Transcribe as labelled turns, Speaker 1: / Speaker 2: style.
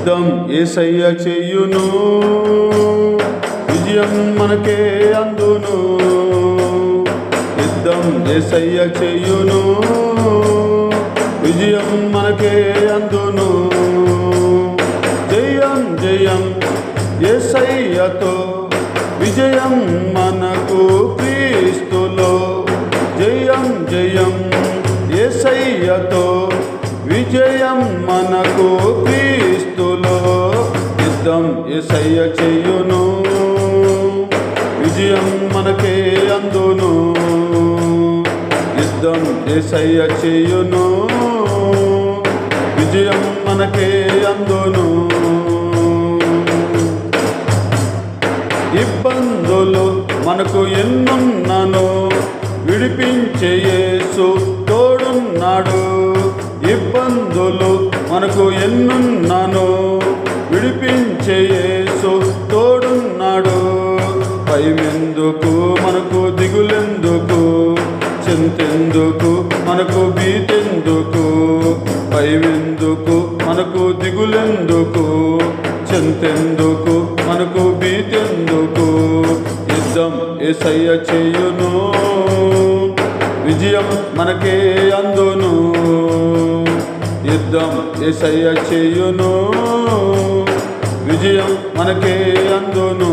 Speaker 1: యుద్ధం యేసయ్య చెయ్యును, విజయం మనకే అందును. యుద్ధం యేసయ్య చెయ్యును, విజయం మనకే అందును. జయం జయం యేసయ్యతో, విజయం మనకు క్రీస్తులో. జయం జయం యేసయ్యతో, విజయం మనకు క్రీస్తులో. యుద్ధం యేసయ్య చెయ్యును, విజయం మనకే అందును. యుద్ధం యేసయ్య చెయ్యును, విజయం మనకే అందును. ఇబ్బందులు మనకు ఎన్నున్నను, విడిపించే యేసు తోడున్నాడు. ఇబ్బందులు మనకు ఎన్నున్నను, విడిపించే యేసు తోడున్నాడు. భయమెందుకు మనకు, దిగులెందుకు, చింతెందుకు మనకు, భీతెందుకు. భయమెందుకు మనకు, దిగులెందుకు, చింతెందుకు మనకు, భీతెందుకు. యుద్ధం యేసయ్య చెయ్యును, విజయం మనకే అందును. యుద్ధం యేసయ్య చెయ్యును, విజయం మనకే అందును.